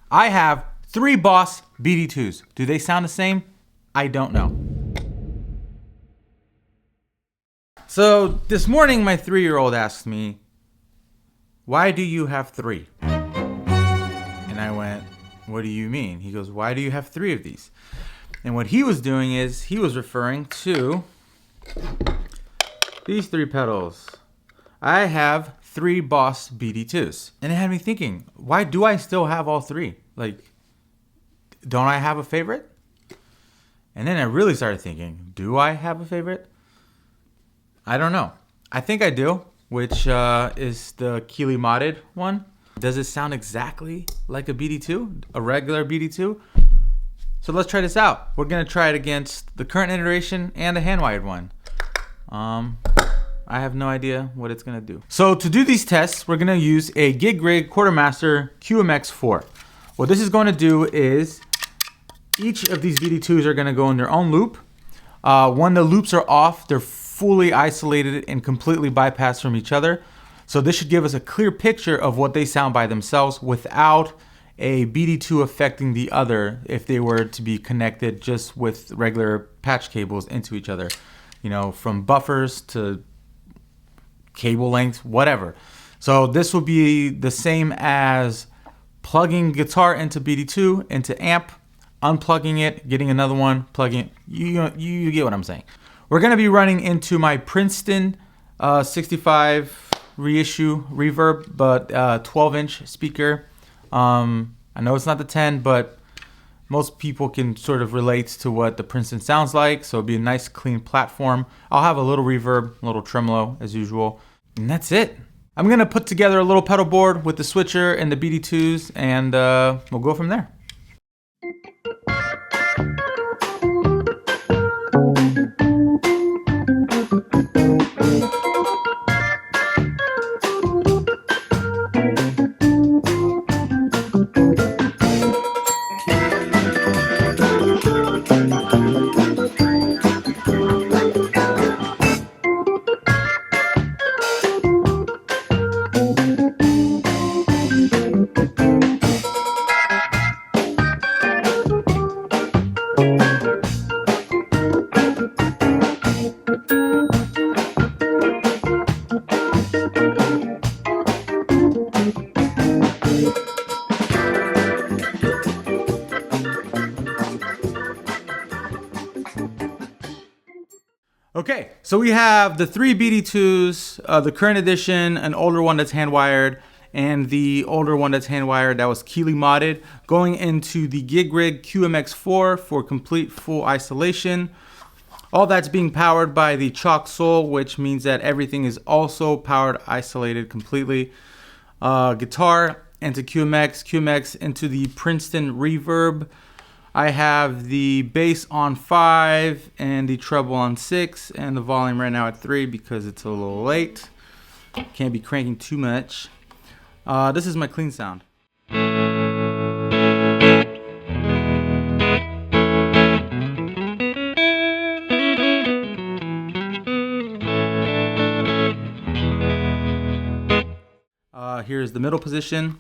I have 3 Boss BD-2s. Do they sound the same? I don't know. So this morning, my 3-year-old asked me, "Why do you have 3?" And I went, "What do you mean?" He goes, "Why do you have 3 of these?" And what he was doing is he was referring to these 3 pedals. I have 3 Boss BD-2s. And it had me thinking, why do I still have all 3? Like, don't I have a favorite? And then I really started thinking, do I have a favorite? I don't know. I think I do, which is the Keeley-modded one. Does it sound exactly like a BD-2, a regular BD-2? So let's try this out. We're gonna try it against the current iteration and the hand-wired one. I have no idea what it's gonna do. So to do these tests, we're gonna use a Gig Rig Quartermaster QMX4. What this is going to do is each of these BD-2s are gonna go in their own loop. When the loops are off, they're fully isolated and completely bypassed from each other. So this should give us a clear picture of what they sound by themselves without a BD-2 affecting the other if they were to be connected just with regular patch cables into each other. You know, from buffers to cable length, whatever. So this will be the same as plugging guitar into BD-2, into amp, unplugging it, getting another one, plugging it. You get what I'm saying. We're gonna be running into my Princeton 65 reissue reverb, but 12-inch speaker. I know it's not the 10, but most people can sort of relate to what the Princeton sounds like, so it'll be a nice clean platform. I'll have a little reverb, a little tremolo as usual, and that's it. I'm gonna put together a little pedal board with the switcher and the BD-2s, and we'll go from there. Okay, so we have the 3 BD-2s, the current edition, an older one that's hand-wired, and the older one that's hand-wired that was Keeley-modded, going into the Gig Rig QMX4 for complete full isolation. All that's being powered by the Chalk Soul, which means that everything is also powered, isolated completely. Guitar into QMX, QMX into the Princeton Reverb. I have the bass on 5 and the treble on 6 and the volume right now at 3 because it's a little late. Can't be cranking too much. This is my clean sound. Here's the middle position.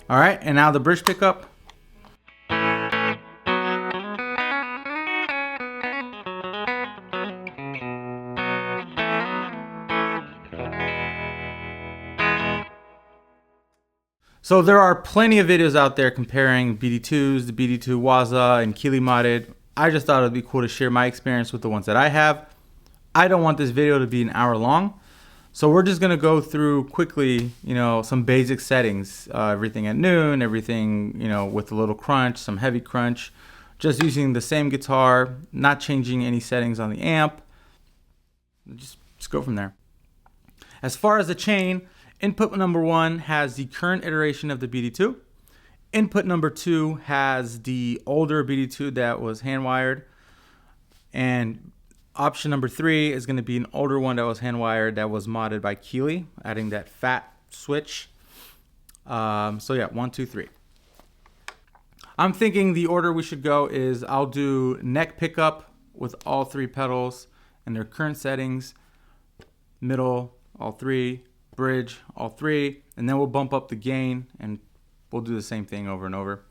All right, and now the bridge pickup. So there are plenty of videos out there comparing BD-2s, the BD-2 Waza, and Keeley-modded. I just thought it'd be cool to share my experience with the ones that I have. I don't want this video to be an hour long, so we're just gonna go through quickly, some basic settings. Everything at noon, everything, with a little crunch, some heavy crunch. Just using the same guitar, not changing any settings on the amp. Just go from there. As far as the chain, input number 1 has the current iteration of the BD-2. Input number 2 has the older BD-2 that was hand-wired. And option number 3 is going to be an older one that was hand-wired that was modded by Keeley, adding that Phat switch. So yeah, 1, 2, 3. I'm thinking the order we should go is I'll do neck pickup with all 3 pedals, in their current settings, middle, all three, bridge, all three, and then we'll bump up the gain and we'll do the same thing over and over.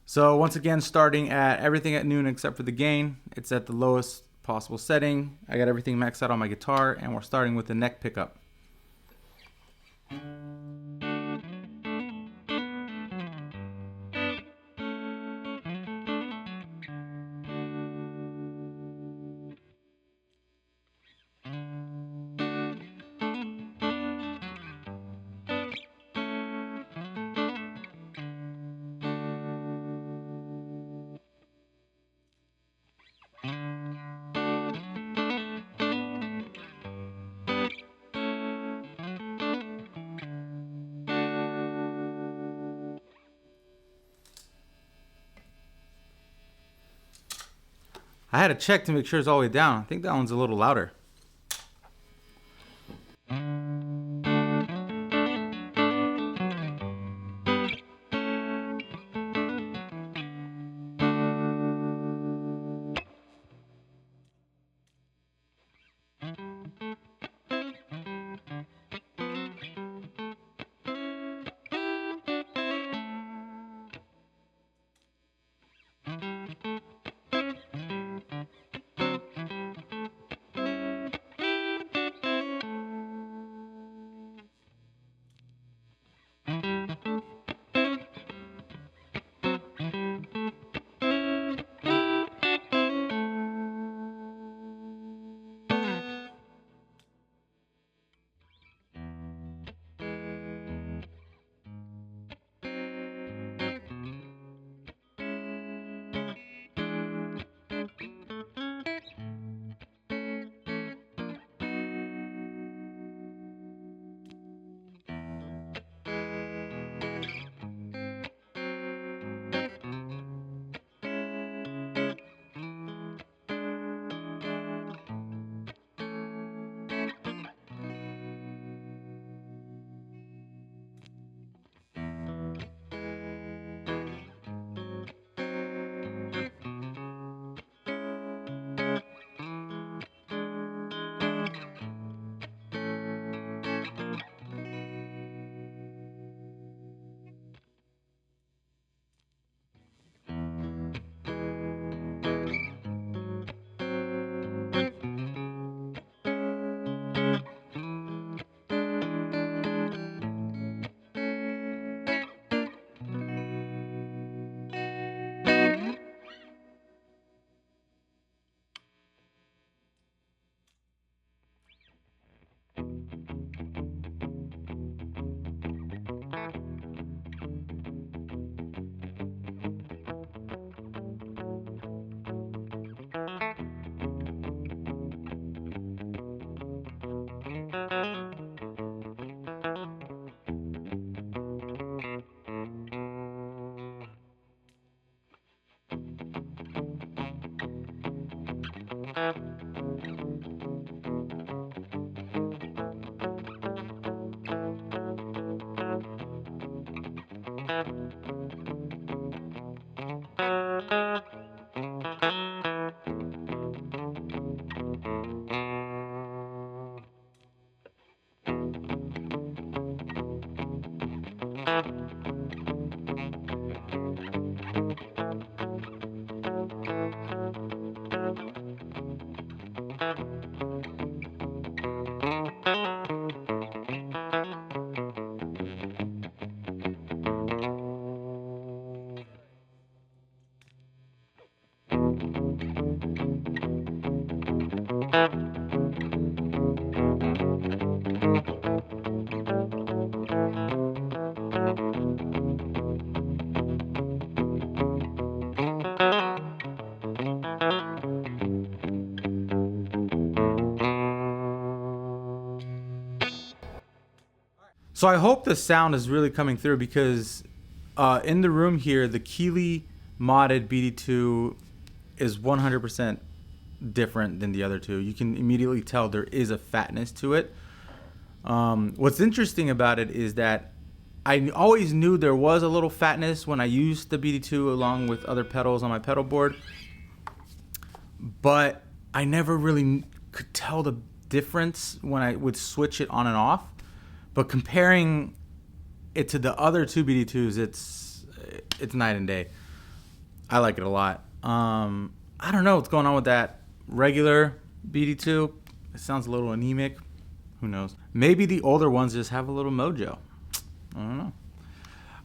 So once again, starting at everything at noon except for the gain, it's at the lowest possible setting. I got everything maxed out on my guitar, and we're starting with the neck pickup. I had to check to make sure it's all the way down. I think that one's a little louder. So I hope the sound is really coming through, because in the room here, the Keeley-modded BD-2 is 100% different than the other two. You can immediately tell there is a fatness to it. What's interesting about it is that I always knew there was a little fatness when I used the BD-2 along with other pedals on my pedal board, but I never really could tell the difference when I would switch it on and off. But comparing it to the other two BD2s, it's night and day. I like it a lot. I don't know what's going on with that regular BD2. It sounds a little anemic. Who knows? Maybe the older ones just have a little mojo. I don't know.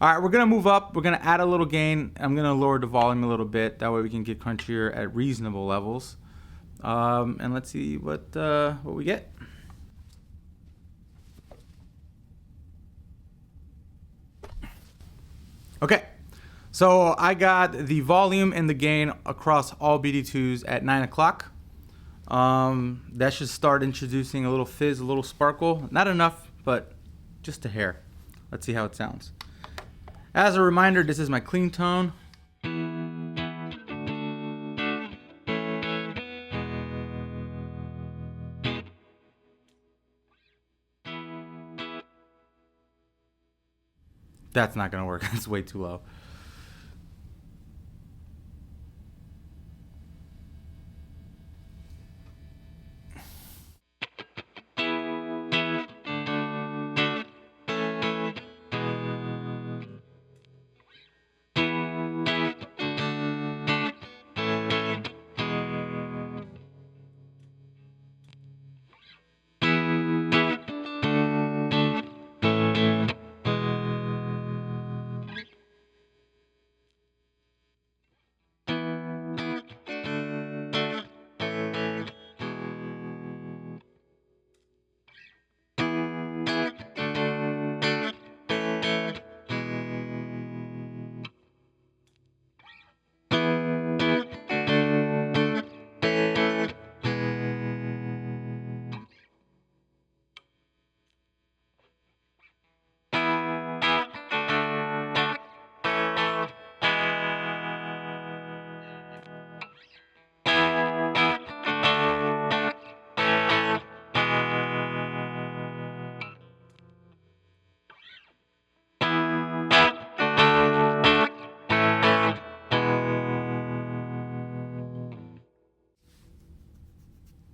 All right, we're going to move up. We're going to add a little gain. I'm going to lower the volume a little bit. That way we can get crunchier at reasonable levels. And let's see what we get. Okay, so I got the volume and the gain across all BD2s at 9 o'clock. That should start introducing a little fizz, a little sparkle. Not enough, but just a hair. Let's see how it sounds. As a reminder, this is my clean tone. That's not gonna work. It's way too low.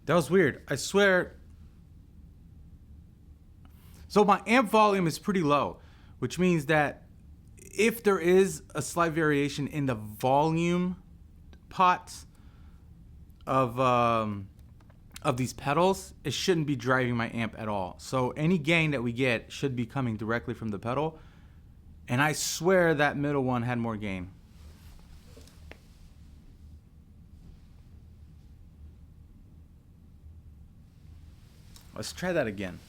That was weird. I swear. So my amp volume is pretty low, which means that if there is a slight variation in the volume pots of these pedals, it shouldn't be driving my amp at all. So any gain that we get should be coming directly from the pedal. And I swear that middle one had more gain. Let's try that again.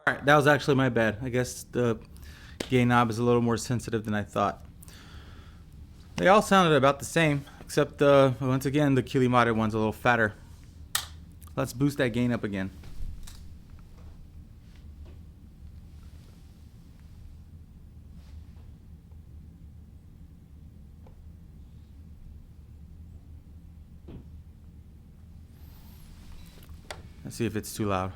All right, that was actually my bad. I guess the gain knob is a little more sensitive than I thought. They all sounded about the same, except once again, the Keeley-modded one's a little fatter. Let's boost that gain up again. Let's see if it's too loud.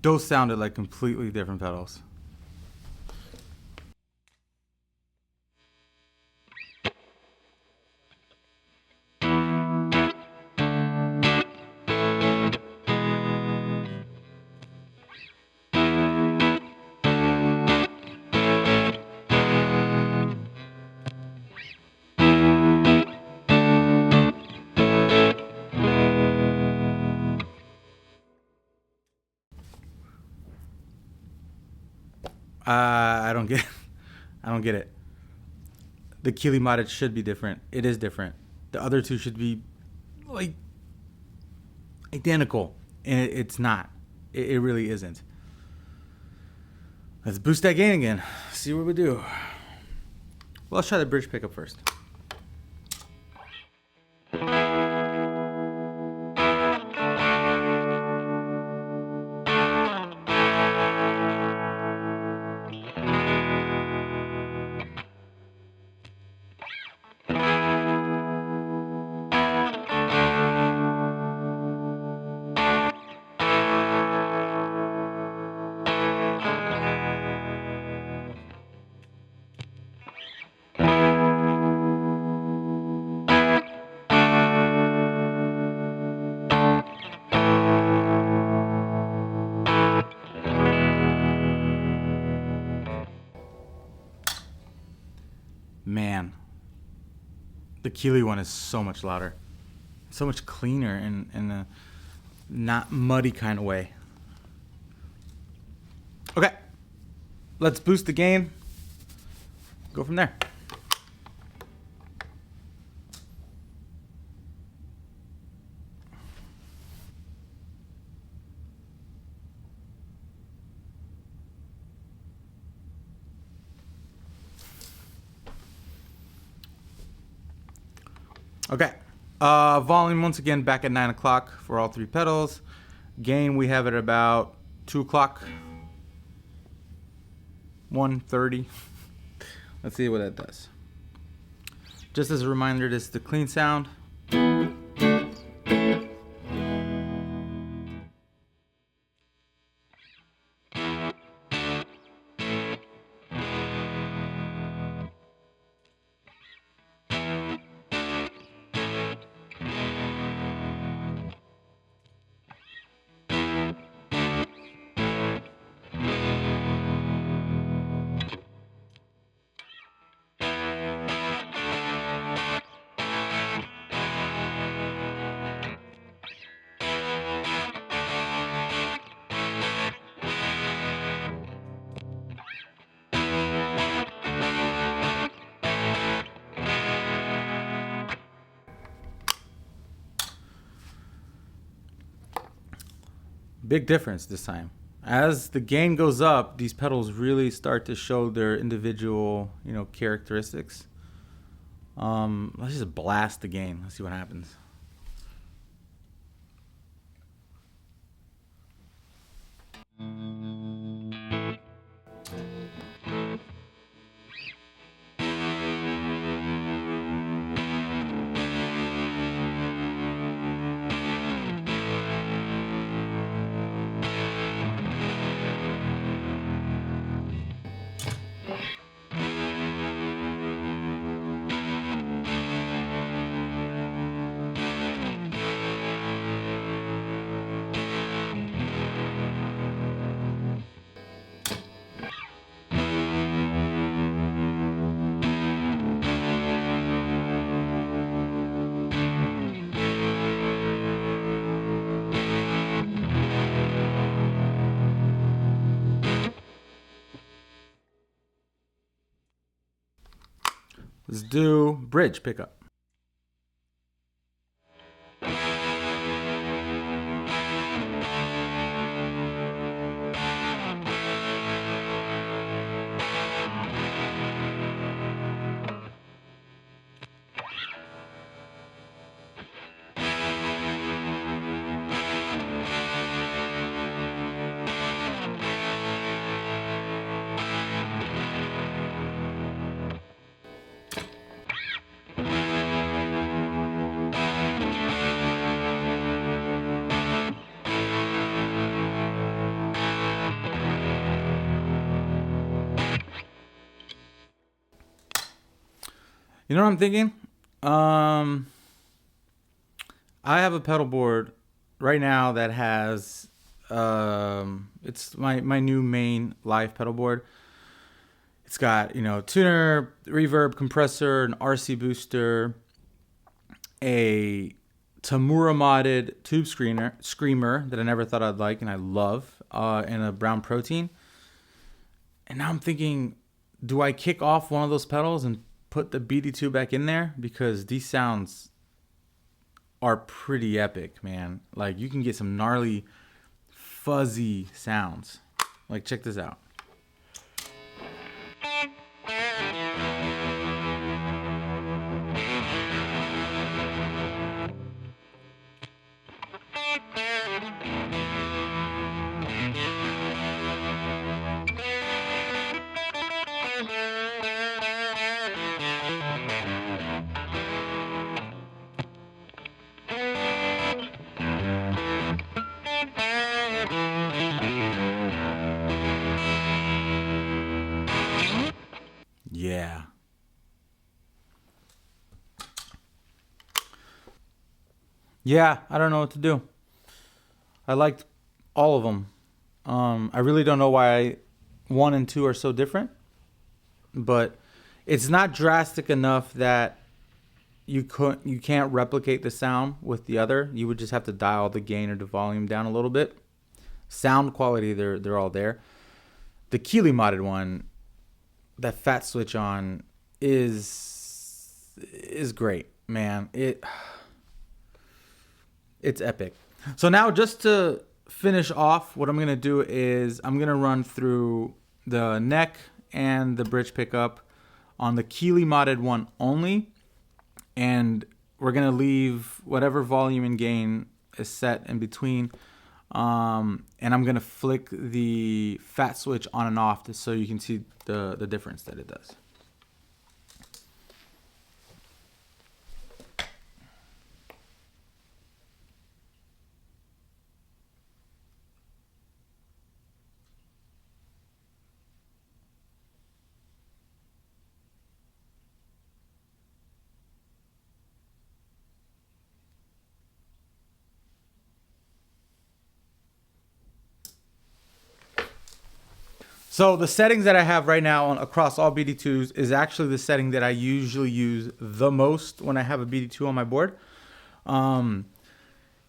Those sounded like completely different pedals. I don't get it. the Keeley-modded should be different. It is different. The other two should be like identical, and it's not. It really isn't. Let's boost that gain again. See what we do. Well, let's try the bridge pickup first. Man, the Keeley one is so much louder, so much cleaner in a not muddy kind of way. Okay, let's boost the gain. Go from there. Okay, volume once again back at 9 o'clock for all three pedals. Gain we have it about 2 o'clock, 1:30. Let's see what that does. Just as a reminder, this is the clean sound. Big difference this time. As the gain goes up, these pedals really start to show their individual, characteristics. Let's just blast the gain. Let's see what happens. Let's do bridge pickup. You know what I'm thinking? I have a pedal board right now that has it's my new main live pedal board. It's got, tuner, reverb, compressor, an RC booster, a Tamura-modded tube screamer that I never thought I'd like and I love, and a brown protein. And now I'm thinking, do I kick off one of those pedals and put the BD-2 back in there because these sounds are pretty epic, man. Like you can get some gnarly, fuzzy sounds. Like check this out. Yeah. Yeah, I don't know what to do. I liked all of them. I really don't know why 1 and 2 are so different, but it's not drastic enough that you can't replicate the sound with the other. You would just have to dial the gain or the volume down a little bit. Sound quality, they're all there. The Keeley-modded one, that Phat switch on is great, man. It's epic. So now just to finish off, what I'm gonna do is I'm gonna run through the neck and the bridge pickup on the Keeley-modded one only, and we're gonna leave whatever volume and gain is set in between. And I'm gonna flick the Phat switch on and off just so you can see the difference that it does. So the settings that I have right now across all BD2s is actually the setting that I usually use the most when I have a BD2 on my board.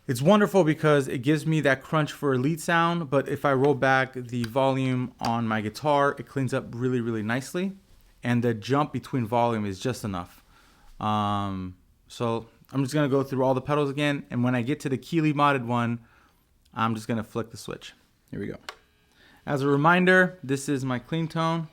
It's wonderful because it gives me that crunch for a lead sound, but if I roll back the volume on my guitar, it cleans up really, really nicely. And the jump between volume is just enough. So I'm just gonna go through all the pedals again, and when I get to the Keeley-modded one, I'm just gonna flick the switch. Here we go. As a reminder, this is my clean tone.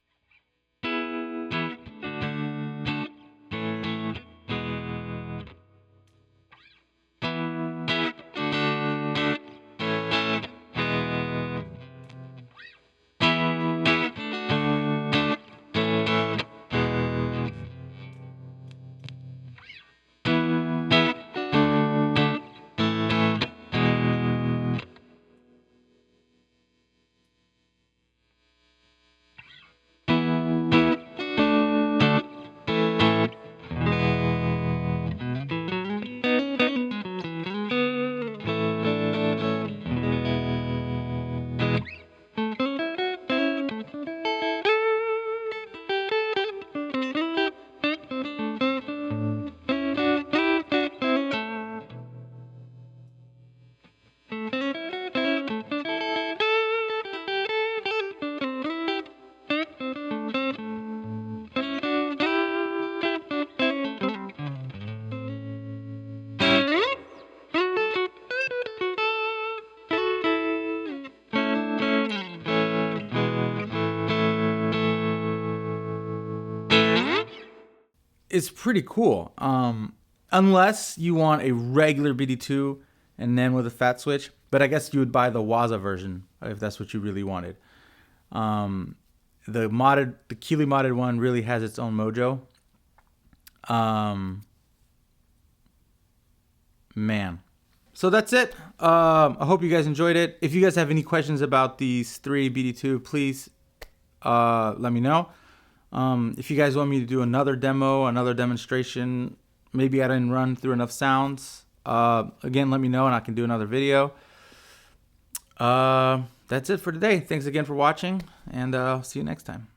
It's pretty cool. Unless you want a regular BD2 and then with a Phat switch, but I guess you would buy the Waza version if that's what you really wanted. The Keeley-modded one really has its own mojo. Man. So that's it. I hope you guys enjoyed it. If you guys have any questions about these 3 BD2, please let me know. If you guys want me to do another demo, another demonstration, maybe I didn't run through enough sounds, again, let me know and I can do another video. That's it for today. Thanks again for watching, and see you next time.